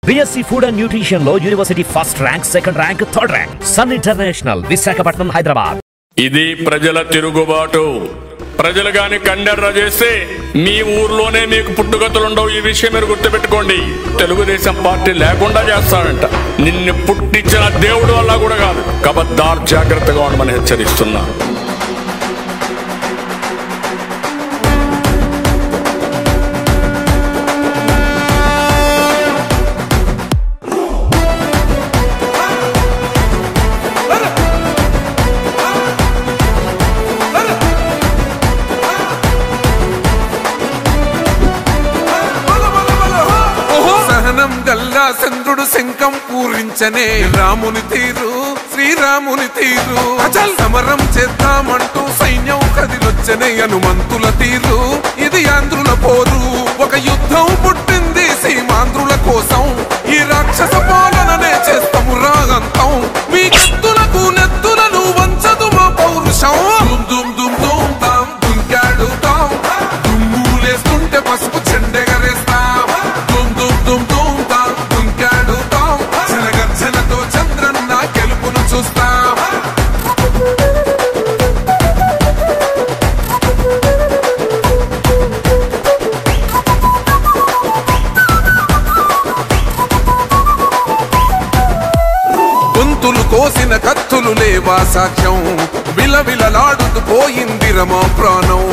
BSc Food and Nutrition లో university first rank, second rank, third rank. Sun international, Visakhapatnam, Hyderabad. ఇది ప్రజల తిరుగుబాటు. ప్రజలు గాని కండెర్ర చేస్తే మీ ఊర్లోనే మీకు పుట్టుగతులుండవు. ఈ విషయం మీరు గుర్తుపెట్టుకోండి. తెలుగుదేశం పార్టీ లేకుండా చేస్తాడంట. నిన్ను పుట్టించిన దేవుడు వల్ల కూడా కాదు. కబద్దార్, జాగ్రత్తగా ఉండమని హెచ్చరిస్తున్నా. చంద్రుడు శంఖం పూరించనే రాముని తీరు, శ్రీరాముని తీరు. అచల్ సమరం చేద్దామంటూ సైన్యం కదిలొచ్చనే హనుమంతుల తీరు. ఇది ఆంధ్రుల పోరు, ఒక యుద్ధం పుట్టింది సీమాంధ్రుల కోసం. ఈ రాక్షస పాలననే చేస్తాము రాగంతం. మీ కత్తులకు నెత్తులను వంచదు మా పౌరుషం. దుమ్ దుమ్ దుమ్ తాం దుంకాడుతాం, దుమ్ములేస్తుంటే పసుపు చెండెగరేస్తాం. దుమ్ దుమ్ దుమ్ దుమ్ తాం దుంకాడుతాం, జనగర్జనతో చంద్రన్న గెలుపును చూస్తాం. గొంతులు కోసిన కత్తులు లేవా సాక్ష్యం, విలవిలలాడుతూ పోయింది రమా ప్రాణం.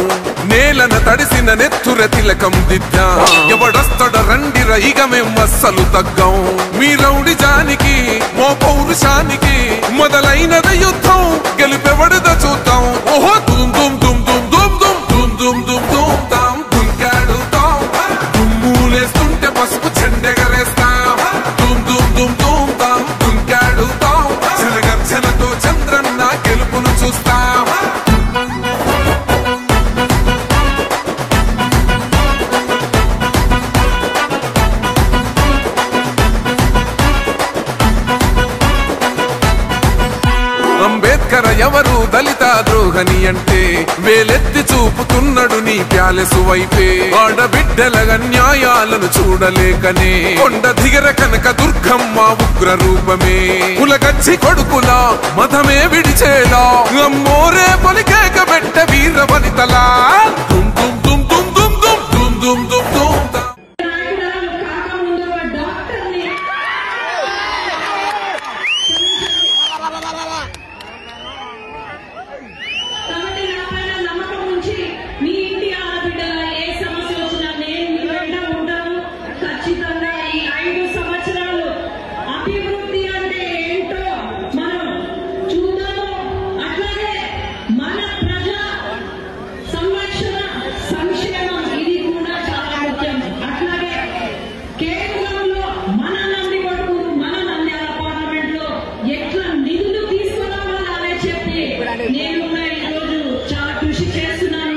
నేలన తడిసిన నెత్తుర తిలకం దిద్దా, ఎవడొస్తడ రండిర ఇక మేం అస్సలు తగ్గం. మీ రౌడి జానికి, మో పౌరుషానికి మొదలైనద యుద్ధం. గెలుపెవడద చూద్దాం. ఓహో దుమ్ దుమ్ దుమ్ దుమ్ దుమ్ దుమ్ దుమ్ దుమ్ దుమ్ దుమ్ తాం దుంకాడుతాం, దుమ్ములేస్తుంటే పసుపు చెండెగరేస్తాం. దుమ్ దుమ్ దుమ్ దుమ్ తాం దుంకాడుతాం, జనగర్జనతో చంద్రన్న గెలుపును చూస్తాం. అంబేద్కర్ ఎవరు దళిత ద్రోహని అంటే వేలెత్తి చూపుతున్నాడు నీ ప్యాలెసు వైపే. ఆడబిడ్డల న్యాయాలను చూడలేకనే కొండ దిగర కనక దుర్గమ్మ ఉగ్ర రూపమే. కులగచ్చి కొడుకులా మతమే విడిచేలా అమ్మోరే పలికేక పెట్ట వీర వనితలా. దుమ్ దుమ్ దుమ్ దుమ్ దుమ్ దుమ్ దుమ్ దుమ్ దుమ్ దుమ్. నేను ఈరోజు చాలా కృషి చేస్తున్నాను.